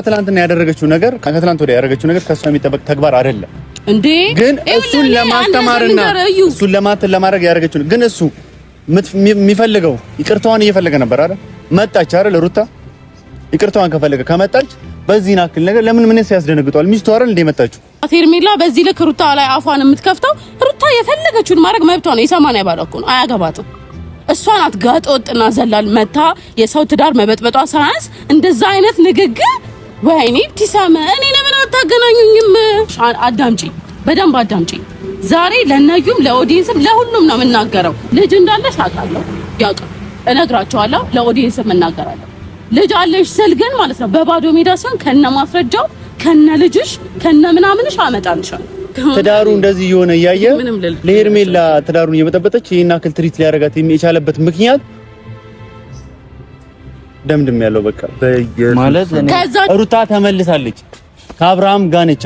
ትናንትና ያደረገችው ነገር ከትናንት ወዲያ ያደረገችው ነገር ከሷ የሚጠበቅ ተግባር አይደለም እንዴ? ግን እሱን ለማስተማርና እሱን ለማድረግ ያደረገችው ግን እሱ የሚፈልገው ይቅርታዋን እየፈለገ ነበር አይደል? መጣች አይደል? ሩታ ይቅርታዋን ከፈለገ ከመጣች በዚህ ናክል ነገር ለምን ምን ያስደነግጧል? ሚስቱ አይደል እንደ መጣችው ሄርሜላ በዚህ ልክ ሩታ ላይ አፏን የምትከፍተው ሩታ የፈለገችውን ማድረግ መብቷ ነው። የሰማንያ ባሏ እኮ ነው፣ አያገባትም። እሷ ናት ጋጠ ወጥና ዘላል መታ የሰው ትዳር መበጥበጧ ሳያንስ እንደዛ አይነት ንግግር። ወይኔ ትሰማ እኔ ለምን አታገናኙኝም? አዳምጪ፣ በደንብ አዳምጪ። ዛሬ ለነዩም ለኦዲየንስም ለሁሉም ነው የምናገረው። ልጅ እንዳለሽ አውቃለሁ፣ ያውቃ እነግራቸዋለሁ፣ ለኦዲየንስም እናገራለሁ። ልጅ አለሽ ስል ግን ማለት ነው በባዶ ሜዳ ሳይሆን ከነ ማስረጃው ከነ ልጅሽ ከነ ምናምንሽ አመጣልሻለሁ። ትዳሩ እንደዚህ የሆነ እያየ ለሄርሜላ ትዳሩን እየበጠበጠች ይሄን አክል ትሪት ሊያረጋት የሚቻልበት ምክንያት ደምድም ያለው በቃ ማለት ሩታ ተመልሳለች ከአብርሃም ጋር ነች።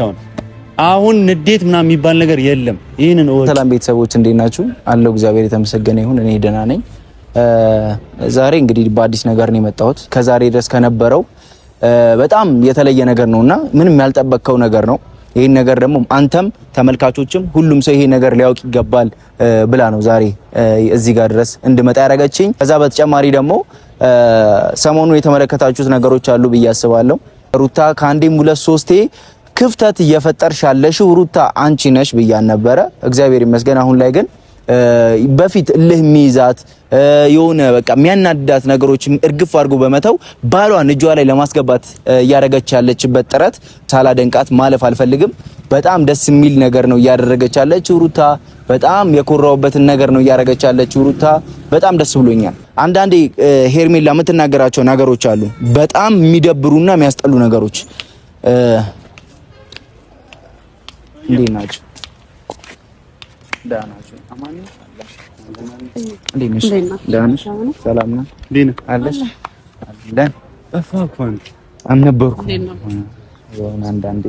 አሁን ንዴት ምናምን የሚባል ነገር የለም። ይሄንን ሰላም ቤተሰቦች እንዴት ናችሁ? አለው እግዚአብሔር የተመሰገነ ይሁን፣ እኔ ደህና ነኝ። ዛሬ እንግዲህ በአዲስ ነገር ነው የመጣሁት። ከዛሬ ድረስ ከነበረው በጣም የተለየ ነገር ነውና ምንም ያልጠበቅከው ነገር ነው። ይሄን ነገር ደግሞ አንተም ተመልካቾችም ሁሉም ሰው ይሄ ነገር ሊያውቅ ይገባል ብላ ነው ዛሬ እዚህ ጋር ድረስ እንድመጣ ያደረገችኝ። ከዛ በተጨማሪ ደግሞ ሰሞኑን የተመለከታችሁት ነገሮች አሉ ብዬ አስባለሁ። ሩታ ከአንዴም ሁለት ሶስቴ ክፍተት እየፈጠርሽ ያለሽው ሩታ አንቺ ነሽ ብያን ነበረ። እግዚአብሔር ይመስገን አሁን ላይ ግን በፊት እልህ የሚይዛት የሆነ በቃ የሚያናድዳት ነገሮች እርግፍ አድርጎ በመተው ባሏን እጇ ላይ ለማስገባት እያደረገች ያለችበት ጥረት ሳላደንቃት ማለፍ አልፈልግም። በጣም ደስ የሚል ነገር ነው እያደረገች ያለችው ሩታ። በጣም የኮራውበትን ነገር ነው እያደረገች ያለችው ሩታ። በጣም ደስ ብሎኛል። አንዳንዴ ሄርሜላ የምትናገራቸው ነገሮች አሉ በጣም የሚደብሩና የሚያስጠሉ ነገሮች። እንዴት ናቸው? ደህና ናቸው። አማን ነው። እንዴት ነሽ? ደህና ነሽ? ሰላም ነው። ዲና አለሽ? አለን። ጠፋኩኝ። አልነበርኩም። የሆነ አንዳንዴ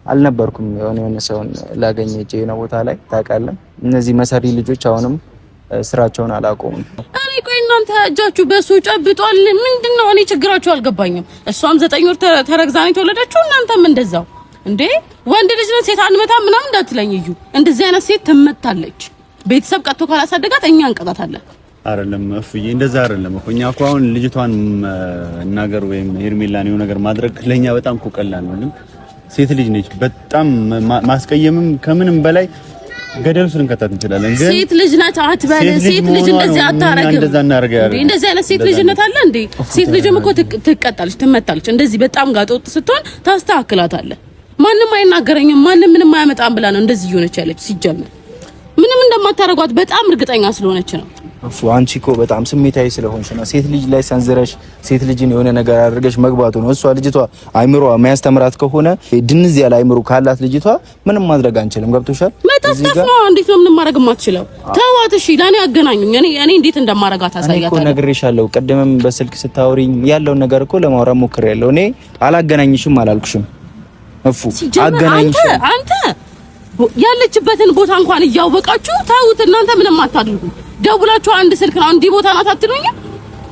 አልነበርኩም። የሆነ ሰውን ላገኘ እጄ ነው ቦታ ላይ ታውቃለህ። እነዚህ መሰሪ ልጆች አሁንም ስራቸውን አላቆሙም። እኔ ቆይ እናንተ እጃችሁ በሱ ጨብጧል። ምንድነው? እኔ ችግራችሁ አልገባኝም። እሷም 9 ወር ተረግዛኔ ተወለደችው፣ እናንተም እንደዛው እንዴ። ወንድ ልጅ ነው ሴት አንመታም ምናምን እንዳትለኝ እዩ። እንደዚህ አይነት ሴት ትመታለች። ቤተሰብ ቀጥቶ ካላሳደጋት እኛ እንቀጣታለን። አይደለም እፍዬ፣ እንደዛ አይደለም እኮ። እኛ እኮ አሁን ልጅቷን እናገር ወይም ሄርሜላን የሆነ ነገር ማድረግ ለኛ በጣም እኮ ቀላል ነው። ሴት ልጅ ነች። በጣም ማስቀየምም ከምንም በላይ ገደል ውስጥ ልንከታት እንችላለን። ግን ሴት ልጅ ናት አትበል። ሴት ልጅ እንደዚህ አታረግም። እንደዚህ አይነት ሴት ልጅነት አለ እንዴ? ሴት ልጅም እኮ ትቀጣለች፣ ትመታለች። እንደዚህ በጣም ጋጠወጥ ስትሆን ታስተካክላታለህ። ማንንም አይናገረኝም ማንንም ምንም አያመጣም ብላ ነው እንደዚህ እየሆነች ያለች። ሲጀምር ምንም እንደማታረጓት በጣም እርግጠኛ ስለሆነች ነው። አንቺ እኮ በጣም ስሜታዊ ስለሆንሽ ነው። ሴት ልጅ ላይ ሰንዝረሽ ሴት ልጅን የሆነ ነገር አድርገሽ መግባቱ ነው። እሷ ልጅቷ አይምሮዋ የሚያስተምራት ከሆነ ድንዝ ያለ አይምሮ ካላት ልጅቷ ምንም ማድረግ አንችልም። ገብቶሻል? መጣጣፍ ነው። እንዴት ነው ምንም ማድረግ የማትችለው? ተዋት እሺ። ለኔ አገናኙኝ። እኔ እንዴት እንደማረጋት አሳያታለሁ። እኔ እኮ ነግሬሻለሁ። ቀደምም በስልክ ስታወሪኝ ያለውን ነገር እኮ ለማውራት ሞክሬያለሁ። እኔ አላገናኝሽም አላልኩሽም። አገናኝሽ አንተ ያለችበትን ቦታ እንኳን እያወቃችሁ ታውት እናንተ ምንም አታድርጉ። ደውላችሁ አንድ ስልክ ነው እንዲህ ቦታ ናት አትሉኝ?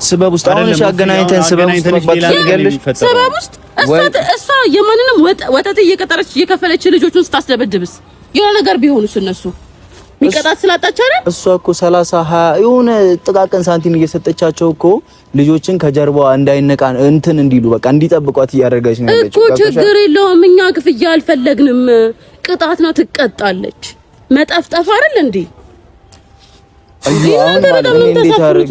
ስበብ ውስጥ አሁን አገናኝተን ስበብ ውስጥ መግባት ትፈልጊያለሽ? ስበብ ውስጥ እሷ የማንንም ወጣት እየቀጠረች እየከፈለች ልጆቹን ስታስደበድብስ የሆነ ነገር ቢሆኑስ እነሱ ሚቀጣት ስላጣች አይደል? እሷ እኮ 30 20 የሆነ ጥቃቅን ሳንቲም እየሰጠቻቸው እኮ ልጆችን ከጀርባዋ እንዳይነቃ እንትን እንዲሉ በቃ እንዲጠብቋት እያደረገች ነው ያለችው። እኮ ችግር የለውም። እኛ ክፍያ አልፈለግንም። ቅጣት ነው ትቀጣለች። መጠፍጠፍ አይደል እንዴ? አሁን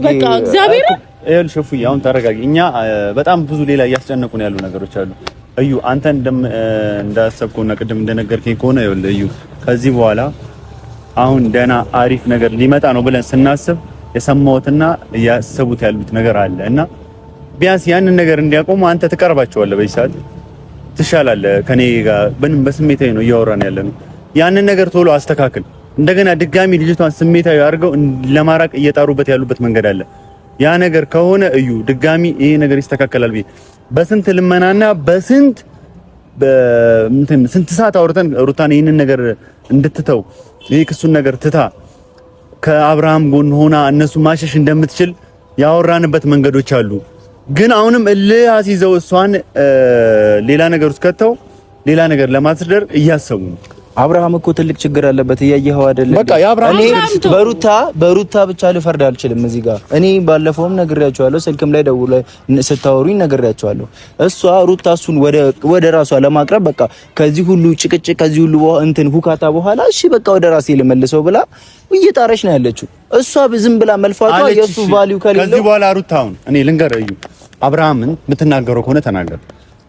በቃ እግዚአብሔር ይኸውልሽ እፉዬ አሁን ተረጋጊ። እኛ በጣም ብዙ ሌላ እያስጨነቁን ያሉ ነገሮች አሉ። እዩ አንተ እንዳሰብከውና ቅድም እንደነገርከኝ ከሆነ ይኸውልህ እዩ ከዚህ በኋላ አሁን ደህና አሪፍ ነገር ሊመጣ ነው ብለን ስናስብ የሰማሁትና ያሰቡት ያሉት ነገር አለ እና ቢያንስ ያንን ነገር እንዲያቆሙ አንተ ትቀርባቸዋለህ። በይሳት ትሻላለህ ከኔ ጋር በንም በስሜታዊ ነው እያወራን ያለነው። ያንን ነገር ቶሎ አስተካክል። እንደገና ድጋሚ ልጅቷን ስሜታዊ አድርገው ለማራቅ እየጣሩበት ያሉበት መንገድ አለ። ያ ነገር ከሆነ እዩ ድጋሚ ይሄ ነገር ይስተካከላል ብዬ በስንት ልመናና በስንት ስንት ሰዓት አውርተን ሩታን ይሄንን ነገር እንድትተው ይሄ ክሱን ነገር ትታ ከአብርሃም ጎን ሆና እነሱ ማሸሽ እንደምትችል ያወራንበት መንገዶች አሉ። ግን አሁንም እልህ አስይዘው እሷን ሌላ ነገር ውስጥ ከተው ሌላ ነገር ለማስደር እያሰቡ ነው። አብርሃም እኮ ትልቅ ችግር አለበት እያየኸው አይደለም? በቃ የአብርሃም በሩታ ብቻ ልፈርድ አልችልም እዚህ ጋር። እኔ ባለፈውም ነግሬያቸዋለሁ፣ ስልክም ላይ ደውለው ስታወሩኝ ነግሬያቸዋለሁ። እሷ ሩታ እሱን ወደ ራሷ ለማቅረብ በቃ ከዚህ ሁሉ ጭቅጭቅ ከዚህ ሁሉ እንትን ሁካታ በኋላ እሺ በቃ ወደ ራሴ ልመልሰው ብላ እየጣረች ነው ያለችው። እሷ ዝም ብላ መልፋቷ የሱ ቫልዩ ከሌለው ከዚህ በኋላ ሩታውን እኔ ልንገርህ፣ አብርሃምን የምትናገረው ከሆነ ተናገር።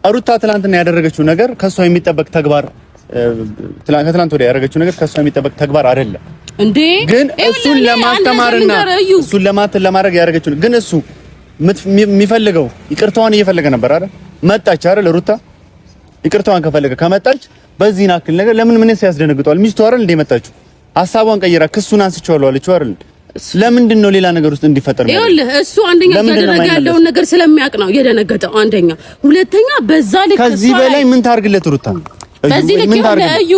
ሩታ ትናንትና ያደረገችው ነገር ከሷ የሚጠበቅ ተግባር ከትላንት ወዲያ ያደረገችው ነገር ከሷ የሚጠበቅ ተግባር አይደለም እንዴ። ግን እሱን ለማስተማርና እሱን ለማድረግ ያደረገችው ግን እሱ የሚፈልገው ይቅርታዋን እየፈለገ ነበር አይደል? መጣች አይደል? ሩታ ይቅርታዋን ከመጣች በዚህ ናክል ነገር ምን ያስደነግጧል? ሚስቱ አይደል እንደ መጣችው ሐሳቧን ቀይራ ክሱን አንስቼዋለሁ አለችው አይደል? ለምንድን ነው ሌላ ነገር ውስጥ እንዲፈጠር ነው? ይኸውልህ እሱ አንደኛ ያደረገ ያለውን ነገር ስለሚያውቅ ነው የደነገጠው። አንደኛ፣ ሁለተኛ በዛ ልክ ከዚህ በላይ ምን ታርግለት ሩታ? በዚህ ልክ እዩ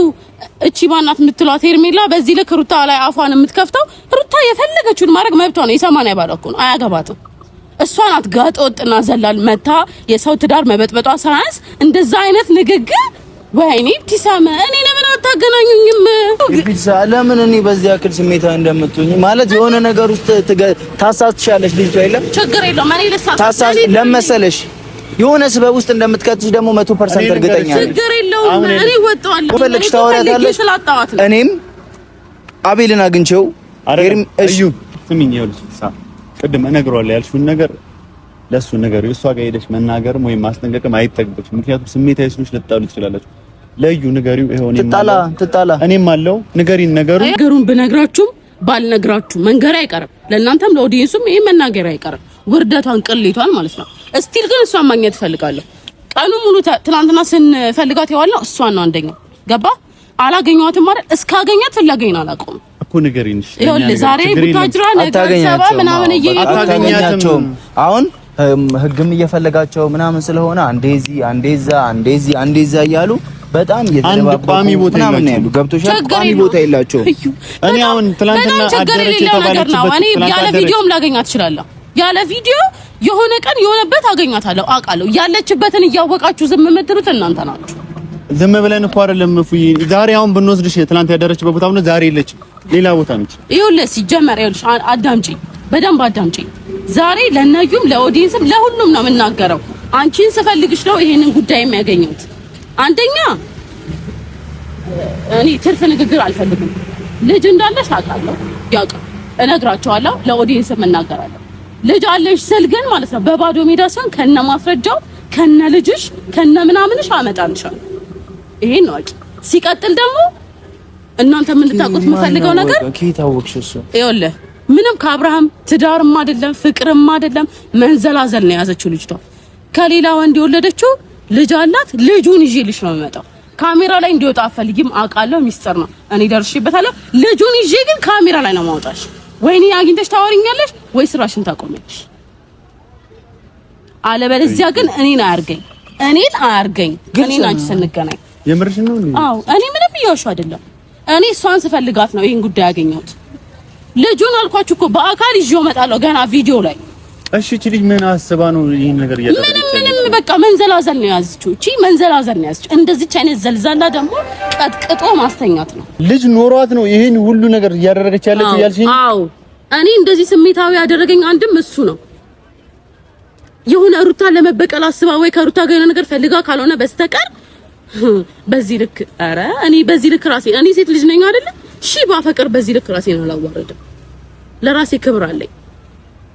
እቺ ማናት የምትሏት ሄርሜላ በዚህ ልክ ሩታ ላይ አፏን የምትከፍተው ሩታ የፈለገችውን ማድረግ መብቷ ነው። የሰማንያ ባለ እኮ ነው፣ አያገባትም። እሷ ናት ጋጥ ወጥና ዘላል መታ የሰው ትዳር መበጥበጧ ሳያንስ እንደዛ አይነት ንግግር። ወይኔ ብትሰማ እኔ ለምን አታገናኙኝም? ግቢሳ ለምን እኔ በዚህ ያክል ስሜታ እንደምትሆኝ ማለት የሆነ ነገር ውስጥ ታሳስቻለሽ ልጅቷ የለም ችግር የለውም። እኔ ታሳስ ለመሰለሽ የሆነ ስበብ ውስጥ እንደምትከትሽ ደግሞ 100% እርግጠኛ ነኝ። ችግር የለውም። እኔ ወጣዋለሁ ፈለግሽ ታወራታለሽ። እኔም አቤልን አግኝቼው እዩ ስሚኝ፣ ይኸውልሽ ቅድም እነግረዋለሁ ያልሽውን ነገር ለሱ ነገር እሷ ጋር ሄደሽ መናገርም ወይም ማስጠንቀቅም አይጠግብሽም። ምክንያቱም ስሜታዊ ስለሆንሽ ልትጣሉ ትችላላችሁ። ለዩ ንገሪው። ይሄው ትጣላ እኔም አለው ንገሪን። ነገሩን ብነግራችሁም ባልነግራችሁ መንገር አይቀርም። ለእናንተም ለኦዲየንሱም ይሄ መናገር አይቀርም። ውርደቷን ቅሌቷን ማለት ነው። እስቲል ግን እሷን ማግኘት ፈልጋለሁ። ቀኑ ሙሉ ትናንትና ስንፈልጋት የዋልነው እሷን ነው። አንደኛ ገባ አላገኘኋትም ማለት እስካገኛት ፍላገኝ ነው አላውቀውም እኮ ንገሪን። ይኸውልህ ዛሬ ቡታጅራ ነገር ሰባ ምናምን አታገኛቸውም። አሁን ህግም እየፈለጋቸው ምናምን ስለሆነ አንዴ እዛ እያሉ በጣም እየተደባበቁ ምናምን ያሉ ገብቶሻል። ቋሚ ቦታ የላቸውም። እኔ አሁን ትናንትና አደረች የተባለችበት እኔ ያለ ቪዲዮም ላገኛት እችላለሁ። ያለ ቪዲዮ የሆነ ቀን የሆነበት አገኛታለሁ አውቃለሁ። ያለችበትን እያወቃችሁ ዝም የምትሉት እናንተ ናችሁ። ዝም ብለን እኮ አይደለም እፉዬ። ዛሬ አሁን ብንወስድሽ ትናንት ያደረችበት ቦታ ነው፣ ዛሬ የለችም፣ ሌላ ቦታ ነች። ይኸውልህ ሲጀመር ይኸውልሽ አዳምጪኝ፣ በደንብ አዳምጪኝ። ዛሬ ለነዩም ለኦዲየንስም ለሁሉም ነው የምናገረው። አንቺን ስፈልግሽ ነው ይሄንን ጉዳይ የሚያገኙት። አንደኛ እኔ ትርፍ ንግግር አልፈልግም። ልጅ እንዳለሽ አውቃለሁ፣ ያውቃል፣ እነግራቸዋለሁ፣ ለኦዲየንስም እናገራለሁ። ልጅ አለሽ ስል ግን ማለት ነው በባዶ ሜዳ ሲሆን ከነ ማስረጃው ከነ ልጅሽ ከነ ምናምንሽ አመጣልሻለሁ። ይሄን ነው አቂ። ሲቀጥል ደግሞ እናንተ ምን ልታውቁት የምፈልገው ነገር ከታወቅሽ እሱ ይኸውልህ ምንም ከአብርሃም ትዳርም አይደለም ፍቅርም አይደለም መንዘላዘል ነው የያዘችው ልጅቷ። ከሌላ ወንድ የወለደችው ልጅ አላት። ልጁን ይዤልሽ ነው የምመጣው። ካሜራ ላይ እንዲወጣ አፈልጊም አውቃለሁ፣ ሚስጥር ነው፣ እኔ ደርሼበታለሁ። ልጁን ይዤ ግን ካሜራ ላይ ነው ማውጣሽ። ወይኔ አግኝተሽ ታወሪኛለሽ ወይ ስራሽን ታቆሚያለሽ። አለበለዚያ ግን እኔን አያርገኝ። እኔን አንቺ ስንገናኝ የምርሽ ነው እንዴ? አዎ እኔ ምንም እያወራሁ አይደለም። እኔ እሷን ስፈልጋት ነው ይሄን ጉዳይ ያገኘሁት። ልጁን አልኳችሁ እኮ በአካል ይዤው እመጣለሁ ገና ቪዲዮ ላይ። እሺ እቺ ልጅ ምን አስባ ነው ይሄን ነገር እያደረገች? ምንም በቃ መንዘላዘል ነው ያዝችው። እቺ መንዘላዘል ነው ያዝችው። እንደዚህች አይነት ዘልዛላ ደግሞ ቀጥቅጦ ማስተኛት ነው። ልጅ ኖሯት ነው ይሄን ሁሉ ነገር እያደረገች ያለችው ያልሽኝ? አዎ እኔ እንደዚህ ስሜታዊ ያደረገኝ አንድም እሱ ነው። የሆነ ሩታ ለመበቀል አስባ ወይ ከሩታ ጋር የሆነ ነገር ፈልጋ ካልሆነ በስተቀር በዚህ ልክ ኧረ እኔ በዚህ ልክ ራሴ እኔ ሴት ልጅ ነኝ አይደለ? እሺ ባፈቅር በዚህ ልክ ራሴን አላዋረድም። ለራሴ ክብር አለኝ።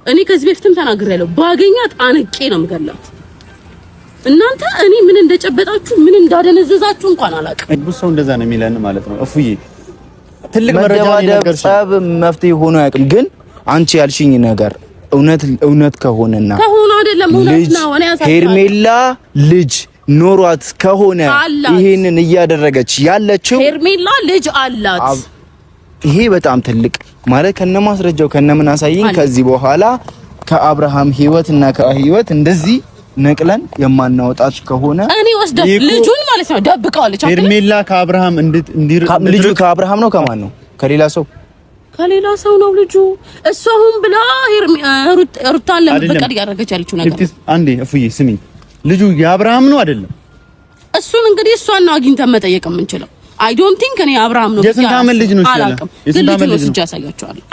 እኔ ከዚህ በፊትም ተናግሬያለሁ። ባገኛት አንቄ ነው የምገላት። እናንተ እኔ ምን እንደጨበጣችሁ ምን እንዳደነዘዛችሁ እንኳን አላውቅም። ብዙ ሰው እንደዛ ነው የሚለን ማለት ነው። እፉዬ ትልቅ መረጃ ነገር ጸብ መፍትሄ ሆኖ አያውቅም። ግን አንቺ ያልሽኝ ነገር እውነት ከሆነና ከሆነ አይደለም እውነት ነው። እኔ ያሳያለሁ ሄርሜላ ልጅ ኖሯት ከሆነ ይሄንን እያደረገች ያለችው ሄርሜላ ልጅ አላት። ይሄ በጣም ትልቅ ማለት ከነማስረጃው ከነምን አሳይኝ። ከዚህ በኋላ ከአብርሃም ህይወትና ከህይወት እንደዚህ ነቅለን የማናወጣት ከሆነ እኔ ወስደ ልጁን ማለት ነው ደብቀዋለች። ሄርሜላ ከአብርሃም ልጁ ከአብርሃም ነው ከማን ነው? ከሌላ ሰው ከሌላ ሰው ነው ልጁ። እሷ አሁን ብላ ሩታን ለመበቀል ያደረገች ያለችው ነገር አንዴ እፉዬ ስሚኝ፣ ልጁ የአብርሃም ነው አይደለም? እሱን እንግዲህ እሷን ነው አግኝተን መጠየቅ የምንችለው። አይ ዶንት ቲንክ እኔ አብርሃም ነው የስንት ዓመት ልጅ ነው ይችላል? የስንት ዓመት ልጅ ነው? ያሳያቸዋለሁ።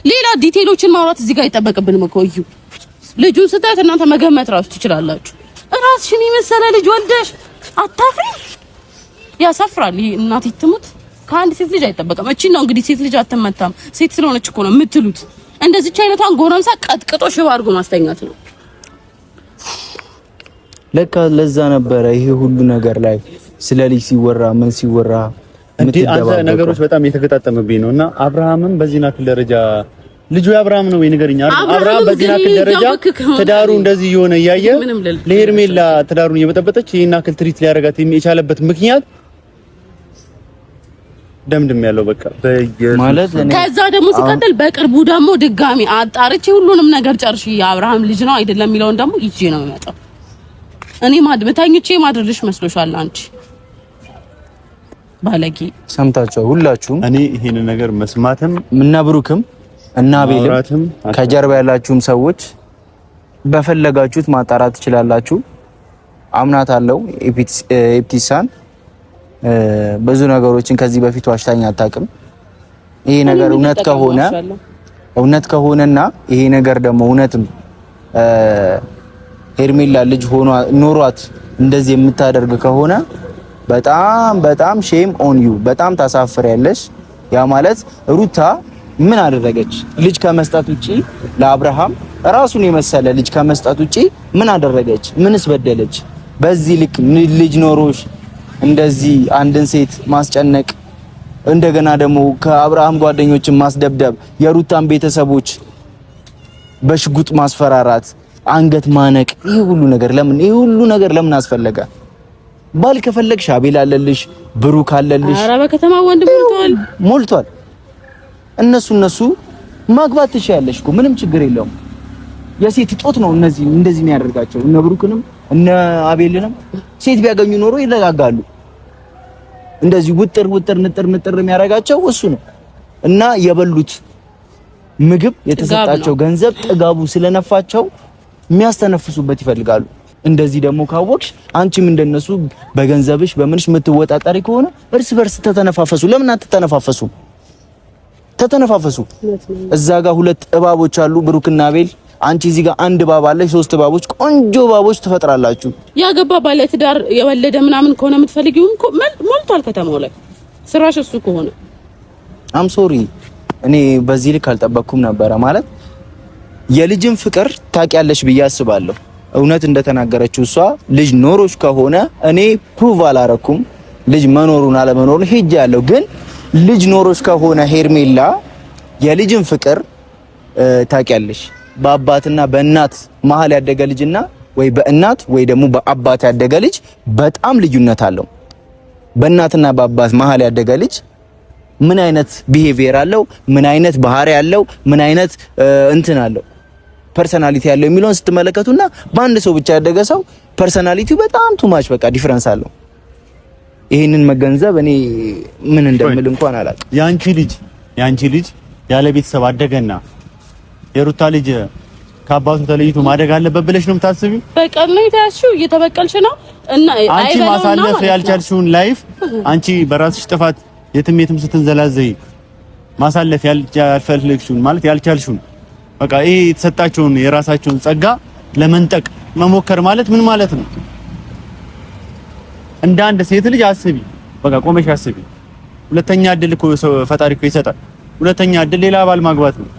ሌላ ዲቴይሎችን ማውራት እዚህ ጋር አይጠበቅብንም እኮ እዩ። ልጁን ስታዩት እናንተ መገመት ራሱ ትችላላችሁ። ራስሽን የመሰለ ልጅ ወልደሽ አታፍሪ? ያሳፍራል። ይሄ እናት ትሙት ከአንድ ሴት ልጅ አይጠበቅም። እቺ ነው እንግዲህ ሴት ልጅ አትመታም፣ ሴት ስለሆነች እኮ ነው የምትሉት። እንደዚች አይነቷን ጎረምሳ ቀጥቅጦ ሽባ አድርጎ ማስተኛት ነው። ለካ ለዛ ነበረ ይሄ ሁሉ ነገር ላይ ስለ ልጅ ሲወራ ምን ሲወራ እንዴ አንተ ነገሮች በጣም የተገጣጠመብኝ ነውና አብርሃምም በዚህ ናክል ደረጃ ልጁ የአብርሃም ነው ወይ ንገረኛ። አብርሃም በዚህ ናክል ደረጃ ትዳሩ እንደዚህ የሆነ እያየ ለሄርሜላ ትዳሩን እየበጠበጠች ይሄን ናክል ትሪት ሊያረጋት የቻለበት ምክንያት ደምድም ያለው በቃ ማለት እኔ ከዛ ደግሞ ሲቀጥል በቅርቡ ደግሞ ድጋሚ አጣርቼ ሁሉንም ነገር ጨርሼ የአብርሃም ልጅ ነው አይደለም የሚለውን ደግሞ ይዤ ነው የምመጣው። እኔ ማድመታኝቼ ማድረልሽ መስሎሻል አንቺ ባለጌ። ሰምታችሁ ሁላችሁም። እኔ ይሄን ነገር መስማትም እና ብሩክም እና ቤልም ከጀርባ ያላችሁም ሰዎች በፈለጋችሁት ማጣራት ትችላላችሁ። አምናታለሁ ኢፕቲሳን ብዙ ነገሮችን ከዚህ በፊት ዋሽታኝ አታውቅም። ይሄ ነገር እውነት ከሆነና ይሄ ነገር ደግሞ እውነትም ሄርሜላ ልጅ ሆኖ ኖሯት እንደዚህ የምታደርግ ከሆነ በጣም በጣም ሼም ኦን ዩ፣ በጣም ታሳፍሪያለሽ። ያ ማለት ሩታ ምን አደረገች? ልጅ ከመስጠት ውጪ ለአብርሃም ራሱን የመሰለ ልጅ ከመስጠት ውጪ ምን አደረገች? ምንስ በደለች? በዚህ ልክ ልጅ ኖሮሽ እንደዚህ አንድን ሴት ማስጨነቅ፣ እንደገና ደግሞ ከአብርሃም ጓደኞችን ማስደብደብ፣ የሩታን ቤተሰቦች በሽጉጥ ማስፈራራት፣ አንገት ማነቅ፣ ይሄ ሁሉ ነገር ለምን አስፈለገ? ባል ከፈለግሽ አቤል አለልሽ፣ ብሩክ አለልሽ። ኧረ በከተማ ወንድ ሞልቷል። እነሱ ማግባት ትችያለሽ እኮ ምንም ችግር የለውም። የሴት ጦት ነው እንደዚህ የሚያደርጋቸው። እነ ብሩክንም እነ አቤልንም ሴት ቢያገኙ ኖሮ ይረጋጋሉ። እንደዚህ ውጥር ንጥር የሚያደርጋቸው እሱ ነው። እና የበሉት ምግብ የተሰጣቸው ገንዘብ ጥጋቡ ስለነፋቸው የሚያስተነፍሱበት ይፈልጋሉ። እንደዚህ ደግሞ ካወቅሽ አንቺም እንደነሱ በገንዘብሽ በምንሽ የምትወጣጣሪ ከሆነ እርስ በርስ ተተነፋፈሱ። ለምን አትተነፋፈሱ? ተተነፋፈሱ። እዛ ጋር ሁለት እባቦች አሉ፣ ብሩክና አቤል። አንቺ እዚህ ጋር አንድ እባብ አለሽ፣ ሶስት እባቦች፣ ቆንጆ እባቦች ትፈጥራላችሁ። ያገባ ባለ ትዳር የወለደ ምናምን ከሆነ የምትፈልጊው ሞልቷል ከተማው ላይ ስራሽ እሱ ከሆነ አም ሶሪ እኔ በዚህ ልክ አልጠበቅኩም ነበረ። ማለት የልጅን ፍቅር ታውቂያለሽ ብዬ አስባለሁ። እውነት እንደተናገረችው እሷ ልጅ ኖሮች ከሆነ እኔ ፕሩቭ አላረኩም ልጅ መኖሩን አለመኖሩን ሄጃለሁ። ግን ልጅ ኖሮች ከሆነ ሄርሜላ የልጅን ፍቅር ታውቂያለሽ። በአባትና በእናት መሀል ያደገ ልጅና ወይ በእናት ወይ ደግሞ በአባት ያደገ ልጅ በጣም ልዩነት አለው። በእናትና በአባት መሀል ያደገ ልጅ ምን አይነት ቢሄቪየር አለው፣ ምን አይነት ባህሪ አለው፣ ምን አይነት እንትን አለው፣ ፐርሰናሊቲ ያለው የሚለውን ስትመለከቱና በአንድ ሰው ብቻ ያደገ ሰው ፐርሰናሊቲው በጣም ቱማች በቃ ዲፈረንስ አለው። ይሄንን መገንዘብ እኔ ምን እንደምል እንኳን አላውቅም። ያንቺ ልጅ ያለ ቤተሰብ አደገና የሩታ ልጅ ከአባቱ ተለይቶ ማደግ አለበት ብለሽ ነው የምታስቢው? በቀል ነው የታያሽው፣ እየተበቀልሽ ነው። እና አንቺ ማሳለፍ ያልቻልሽውን ላይፍ አንቺ በራስሽ ጥፋት የትም ስትንዘላዘይ ማሳለፍ ያልፈልግሽውን ማለት ያልቻልሽውን በቃ ይሄ የተሰጣቸውን የራሳቸውን ጸጋ ለመንጠቅ መሞከር ማለት ምን ማለት ነው? እንደ አንድ ሴት ልጅ አስቢ፣ በቃ ቆመሽ አስቢ። ሁለተኛ እድል እኮ ፈጣሪ እኮ ይሰጣል። ሁለተኛ እድል ሌላ ባል ማግባት ነው።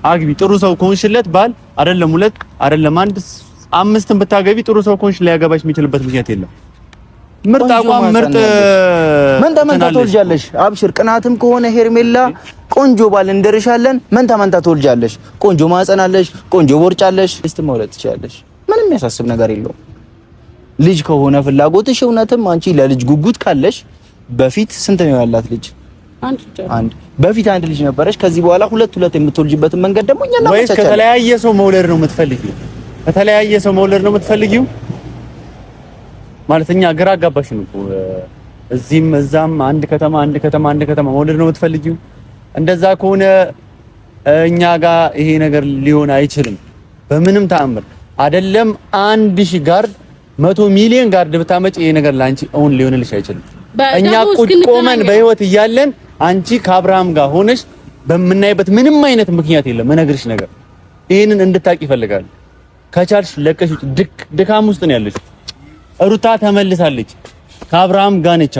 አግቢ። ጥሩ ሰው ከሆንሽለት ባል አይደለም ሁለት አይደለም አንድ አምስትን ብታገቢ ጥሩ ሰው ከሆንሽ ሊያገባሽ የሚችልበት ምክንያት የለም። ምርጥ አቋም ምርጥ መንታ ትወልጃለሽ። አብሽር። ቅናትም ከሆነ ሄርሜላ ቆንጆ ባል እንደርሻለን። መንታ ትወልጃለሽ። ቆንጆ ማጸናለሽ፣ ቆንጆ ቦርጫለሽ፣ እስት መውለድ ትችያለሽ። ምንም የሚያሳስብ ነገር የለውም። ልጅ ከሆነ ፍላጎትሽ እውነትም አንቺ ለልጅ ጉጉት ካለሽ በፊት ስንት ነው ያላት ልጅ? አንድ። በፊት አንድ ልጅ ነበረሽ። ከዚህ በኋላ ሁለት የምትወልጂበትን መንገድ ደግሞ እኛ እናመቻቻለን። ወይስ ከተለያየ ሰው መውለድ ነው የምትፈልጊው? ከተለያየ ሰው መውለድ ነው የምትፈልጊው? ማለት እኛ ግራ አጋባሽን እኮ እዚህም እዛም አንድ ከተማ መውለድ ነው የምትፈልጊው? እንደዛ ከሆነ እኛ ጋር ይሄ ነገር ሊሆን አይችልም በምንም ተአምር። አይደለም 1000 ጋርድ 100 ሚሊዮን ጋርድ ብታመጪ ይሄ ነገር ላንቺ እውን ሊሆንልሽ አይችልም። እኛ ቁጭ ቆመን በህይወት እያለን አንቺ ከአብርሃም ጋር ሆነሽ በምናይበት ምንም አይነት ምክንያት የለም። እነግርሽ ነገር ይሄንን እንድታቂ ይፈልጋል። ከቻልሽ ለቀሽ ድካም ውስጥ ነው ያለሽ። ሩታ ተመልሳለች፣ ከአብርሃም ጋር ነች።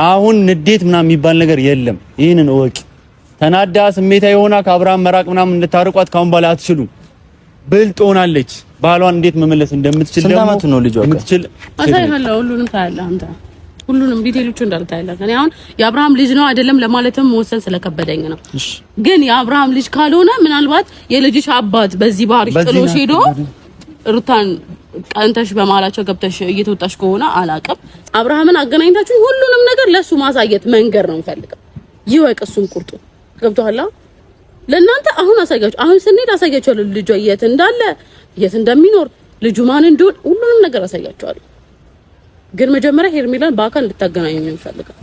አሁን ንዴት ምናምን የሚባል ነገር የለም። ይሄንን እወቂ። ተናዳ ስሜታዊ ሆና ከአብርሃም መራቅ ምናምን እንድታርቋት ካሁን በኋላ አትችሉም። ብልጥ ሆናለች። ባሏን እንዴት መመለስ እንደምትችል ደግሞ ስንት ዓመቱ ነው ልጅ? አሳይሃለሁ። ሁሉንም ታያለህ አንተ፣ ሁሉንም ዲቴይሎቹ እንዳልታያለህ። እኔ አሁን የአብርሃም ልጅ ነው አይደለም ለማለትም መወሰን ስለከበደኝ ነው። ግን የአብርሃም ልጅ ካልሆነ ምናልባት የልጅሽ አባት በዚህ ባህሪ ጥሎሽ ሄዶ ሩታን ቀንተሽ በማላቸው ገብተሽ እየተወጣሽ ከሆነ አላቅም። አብርሃምን አገናኝታችሁ ሁሉንም ነገር ለሱ ማሳየት መንገር ነው የምፈልገው። ይወቅ እሱን ቁርጡ ገብቶሃል። ለእናንተ አሁን አሳያችሁ። አሁን ስንሄድ አሳያችኋለሁ ልጇ የት እንዳለ የት እንደሚኖር ልጁ ማን እንደሆነ ሁሉንም ነገር አሳያችኋለሁ። ግን መጀመሪያ ሄርሜላን በአካል እንድታገናኙ ነው የምፈልገው።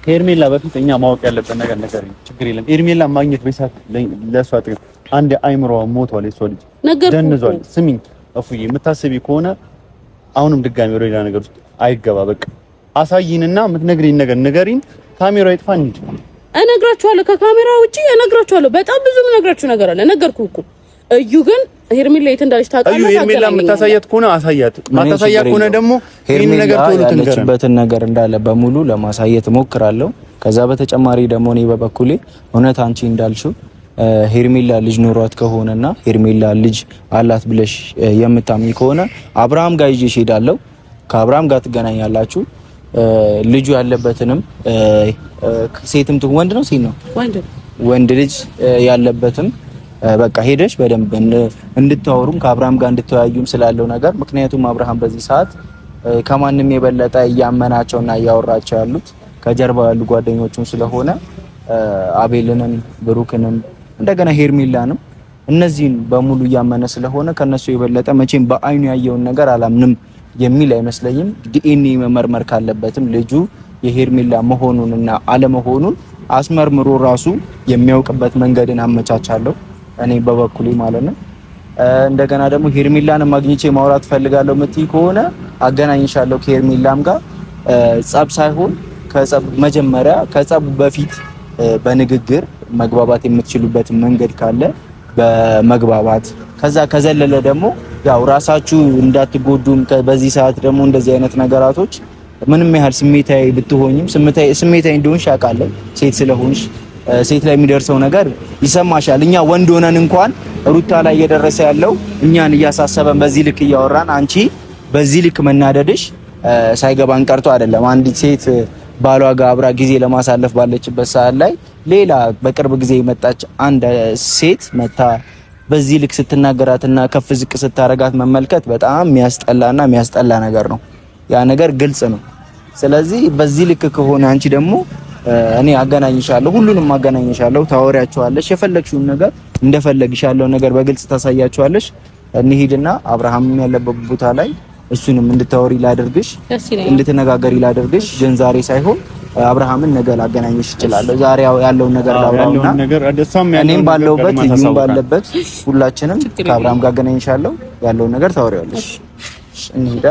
ሄርሜላ በፊት እኛ ማወቅ ያለበት ነገር ችግር የለም። ሄርሜላ ማግኘት በይሳት ለሷ ጥቅም አንድ አይምሮ ሞቷል። የሷ ልጅ ደንዟል። ስሚኝ እፉዬ፣ የምታስቢ ከሆነ አሁንም ድጋሚ ወደ ሌላ ነገር ውስጥ አይገባ። በቃ አሳይንና የምትነግሪኝ ነገር ንገሪኝ። ካሜራው ይጥፋ እንጂ እነግራችኋለሁ። ከካሜራ ውጪ እነግራችኋለሁ። በጣም ብዙ የምነግራችሁ ነገር አለ። ነገርኩህ እኮ እዩ። ግን ሄርሜላ የት እንዳለች ታውቃለህ? እዩ ሄርሜላ የምታሳያት ከሆነ አሳያት፣ ማታሳያት ከሆነ ደግሞ ይሄን ነገር ቶሎ ያለችበትን ነገር እንዳለ በሙሉ ለማሳየት እሞክራለሁ። ከዛ በተጨማሪ ደግሞ እኔ በበኩሌ እውነት አንቺ እንዳልሽው ሄርሜላ ልጅ ኖሯት ከሆነና ሄርሜላ ልጅ አላት ብለሽ የምታምኚ ከሆነ አብርሃም ጋር ይዤሽ እሄዳለሁ። ከአብርሃም ጋር ትገናኛላችሁ። ልጁ ያለበትንም ሴትም ትሁን ወንድ ነው ሴት ነው ወንድ ልጅ ያለበትም በቃ ሄደሽ በደንብ እንድታወሩም ከአብርሃም ጋር እንድትወያዩም ስላለው ነገር። ምክንያቱም አብርሃም በዚህ ሰዓት ከማንም የበለጠ እያመናቸውና እያወራቸው ያሉት ከጀርባ ያሉ ጓደኞቹም ስለሆነ አቤልንም ብሩክንም እንደገና ሄርሜላንም እነዚህን በሙሉ እያመነ ስለሆነ ከነሱ የበለጠ መቼም በአይኑ ያየውን ነገር አላምንም የሚል አይመስለኝም። ዲኤንኤ መመርመር ካለበትም ልጁ የሄርሜላ መሆኑንና አለመሆኑን አስመርምሮ ራሱ የሚያውቅበት መንገድን አመቻቻለሁ እኔ በበኩሌ ማለት ነው። እንደገና ደግሞ ሄርሜላን ማግኘቼ ማውራት ፈልጋለሁ የምትይ ከሆነ አገናኝሻለሁ ከሄርሜላም ጋር ጸብ ሳይሆን ከጸብ መጀመሪያ ከጸብ በፊት በንግግር መግባባት የምትችሉበት መንገድ ካለ በመግባባት ከዛ ከዘለለ ደግሞ ያው ራሳችሁ እንዳትጎዱም በዚህ ሰዓት ደግሞ እንደዚህ አይነት ነገራቶች ምንም ያህል ስሜታዊ ብትሆኝም ስሜታዊ እንደሆንሽ አውቃለሁ። ሴት ስለሆንሽ ሴት ላይ የሚደርሰው ነገር ይሰማሻል። እኛ ወንድ ሆነን እንኳን ሩታ ላይ እየደረሰ ያለው እኛን እያሳሰበን በዚህ ልክ እያወራን አንቺ በዚህ ልክ መናደድሽ ሳይገባን ቀርቶ አይደለም። አንዲት ሴት ባሏ ጋር አብራ ጊዜ ለማሳለፍ ባለችበት ሰዓት ላይ ሌላ በቅርብ ጊዜ የመጣች አንድ ሴት መታ በዚህ ልክ ስትናገራትና ከፍ ዝቅ ስታረጋት መመልከት በጣም የሚያስጠላና የሚያስጠላ ነገር ነው። ያ ነገር ግልጽ ነው። ስለዚህ በዚህ ልክ ከሆነ አንቺ ደግሞ እኔ አገናኝሻለሁ፣ ሁሉንም አገናኝሻለሁ፣ ታወሪያቸዋለሽ፣ የፈለግሽውን ነገር እንደፈለግሻለሁ ነገር በግልጽ ታሳያቸዋለሽ። እንሂድና አብርሃም ያለበት ቦታ ላይ እሱንም እንድታወሪ ላደርግሽ፣ እንድትነጋገሪ ላደርግሽ። ግን ዛሬ ሳይሆን አብርሃምን ነገ ላገናኝሽ እችላለሁ። ዛሬ ያለውን ነገር ላውራውና እኔም ባለውበት ይሁን ባለበት ሁላችንም ከአብርሃም ጋር አገናኝሻለሁ። ያለውን ነገር ታወሪያለሽ። እንሂዳ